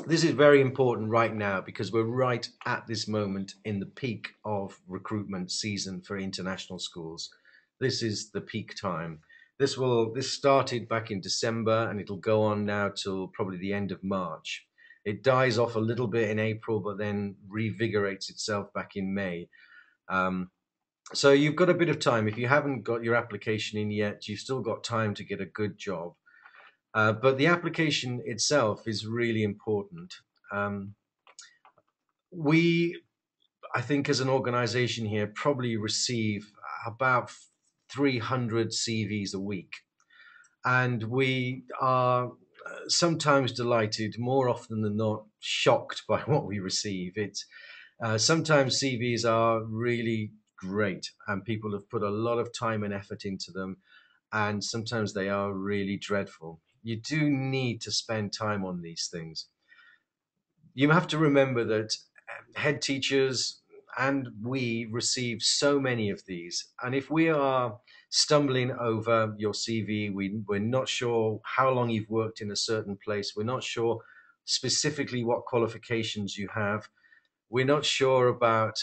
This is very important right now because we're right at this moment in the peak of recruitment season for international schools. This is the peak time. This started back in December and it'll go on now till probably the end of March. It dies off a little bit in April, but then revigorates itself back in May. Um, so you've got a bit of time. If you haven't got your application in yet, you've still got time to get a good job. But the application itself is really important. Um, we, I think, as an organization here, probably receive about 300 CVs a week. And we are sometimes delighted, more often than not, shocked by what we receive. Sometimes CVs are really great, and people have put a lot of time and effort into them, and sometimes they are really dreadful. You do need to spend time on these things. You have to remember that head teachers and we receive so many of these. And if we are stumbling over your CV, we're not sure how long you've worked in a certain place, we're not sure specifically what qualifications you have, we're not sure about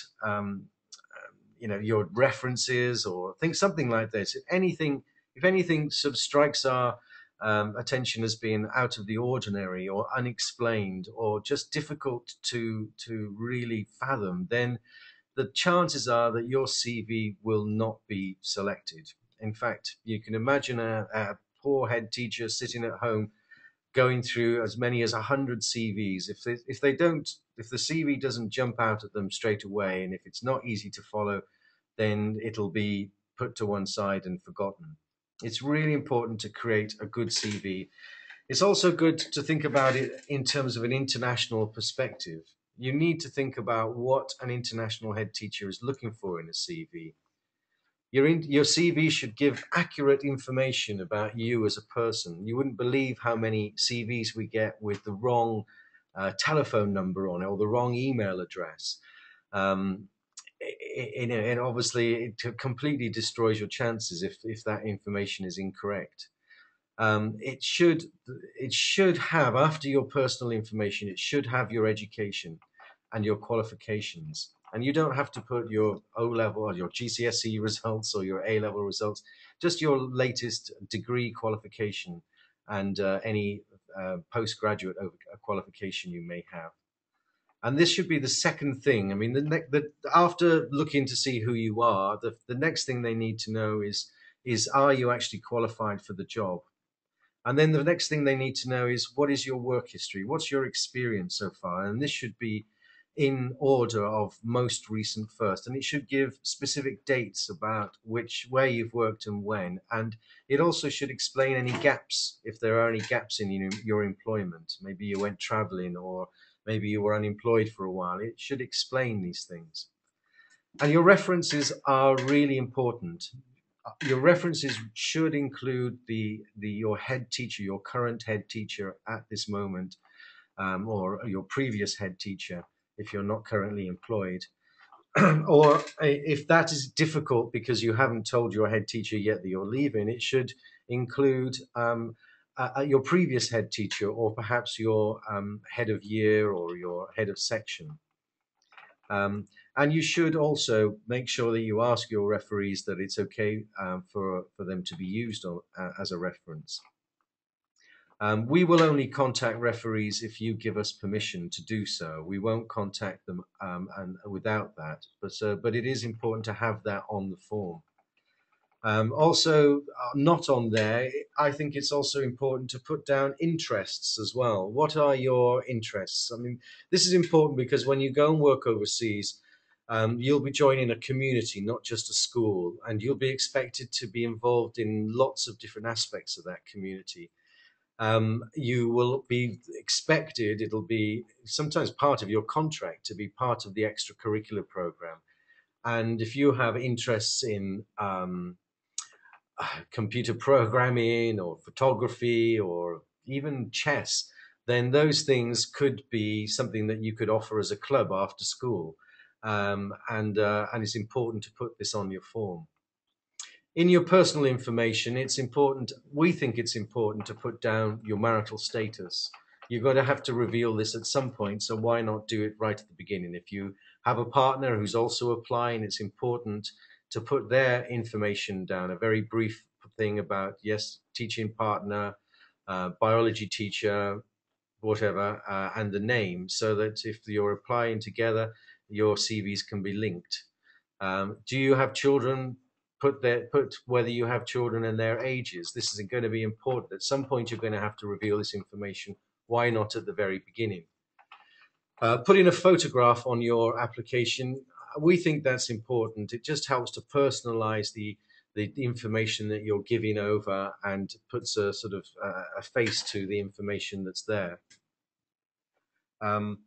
your references or think something like this. If anything sort of strikes our attention as being out of the ordinary or unexplained or just difficult to really fathom, then the chances are that your CV will not be selected. In fact, you can imagine a poor head teacher sitting at home going through as many as 100 CVs. If the CV doesn't jump out at them straight away, and if it's not easy to follow, then it'll be put to one side and forgotten. It's really important to create a good CV. It's also good to think about it in terms of an international perspective. You need to think about what an international head teacher is looking for in a CV. Your CV should give accurate information about you as a person. You wouldn't believe how many CVs we get with the wrong telephone number on it or the wrong email address. Um, and obviously, it completely destroys your chances if that information is incorrect. It should have, after your personal information, it should have your education and your qualifications. And you don't have to put your O level or your GCSE results or your A level results, just your latest degree qualification and any postgraduate qualification you may have. And this should be the second thing. I mean, after looking to see who you are, the next thing they need to know is are you actually qualified for the job? And then the next thing they need to know is what is your work history? What's your experience so far? And this should be in order of most recent first. And it should give specific dates about where you've worked and when. And it also should explain any gaps, if there are any gaps in your employment. Maybe you went traveling or maybe you were unemployed for a while. It should explain these things. And your references are really important. Your references should include your head teacher, your current head teacher at this moment, or your previous head teacher if you're not currently employed. Or if that is difficult because you haven't told your head teacher yet that you're leaving, it should include your previous head teacher or perhaps your head of year or your head of section. Um, and you should also make sure that you ask your referees that it's okay for them to be used as a reference. We will only contact referees if you give us permission to do so. We won't contact them and without that. But it is important to have that on the form. Also, not on there, I think it's also important to put down interests as well. What are your interests? I mean, this is important because when you go and work overseas, you'll be joining a community, not just a school, and you'll be expected to be involved in lots of different aspects of that community. You will be expected, it'll be sometimes part of your contract to be part of the extracurricular program. And if you have interests in computer programming or photography or even chess, then those things could be something that you could offer as a club after school. And it's important to put this on your form. In your personal information, we think it's important to put down your marital status. you're going to have to reveal this at some point. So why not do it right at the beginning? If you have a partner who's also applying, it's important to put their information down, a very brief thing about, yes, teaching partner, biology teacher, whatever, and the name, so that if you're applying together, your CVs can be linked. Do you have children? Put whether you have children and their ages. This is going to be important. At some point, you're going to have to reveal this information. Why not at the very beginning? Putting a photograph on your application, we think that's important. It just helps to personalize the information that you're giving over and puts a sort of a face to the information that's there. Um,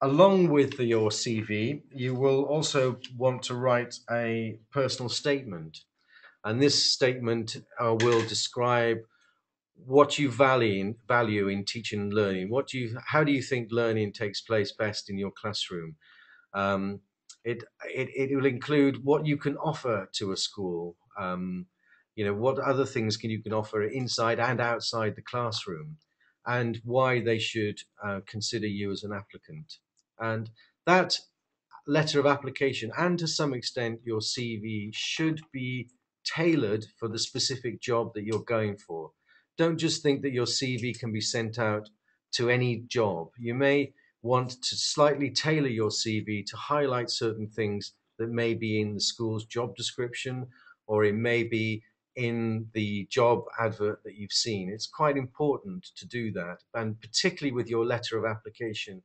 Along with your CV, you will also want to write a personal statement. And this statement will describe what you value in teaching and learning. How do you think learning takes place best in your classroom? Um, it will include what you can offer to a school. What other things you can offer inside and outside the classroom, and why they should consider you as an applicant. And that letter of application, and to some extent your CV, should be tailored for the specific job that you're going for. Don't just think that your CV can be sent out to any job. You may want to slightly tailor your CV to highlight certain things that may be in the school's job description, or it may be in the job advert that you've seen. It's quite important to do that, and particularly with your letter of application.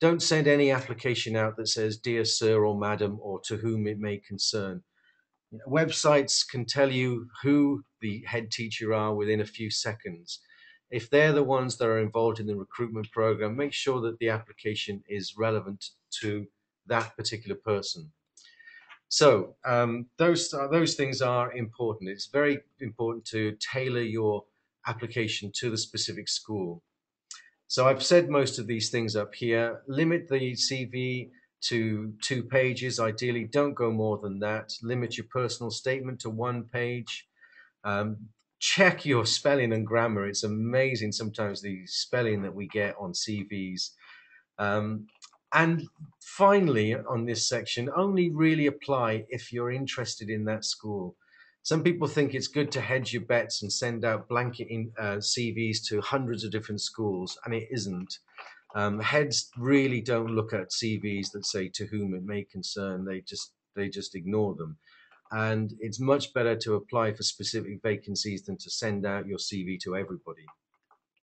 Don't send any application out that says, "Dear Sir or Madam," or "To whom it may concern." Websites can tell you who the head teacher are within a few seconds. If they're the ones that are involved in the recruitment program, make sure that the application is relevant to that particular person. So those things are important. It's very important to tailor your application to the specific school. So I've said most of these things up here. Limit the CV to 2 pages. Ideally, don't go more than that. Limit your personal statement to 1 page. Check your spelling and grammar. It's amazing sometimes the spelling that we get on CVs. And finally, on this section, only really apply if you're interested in that school. Some people think it's good to hedge your bets and send out blanket CVs to hundreds of different schools, and it isn't. Heads really don't look at CVs that say "to whom it may concern." They just ignore them. And it's much better to apply for specific vacancies than to send out your CV to everybody.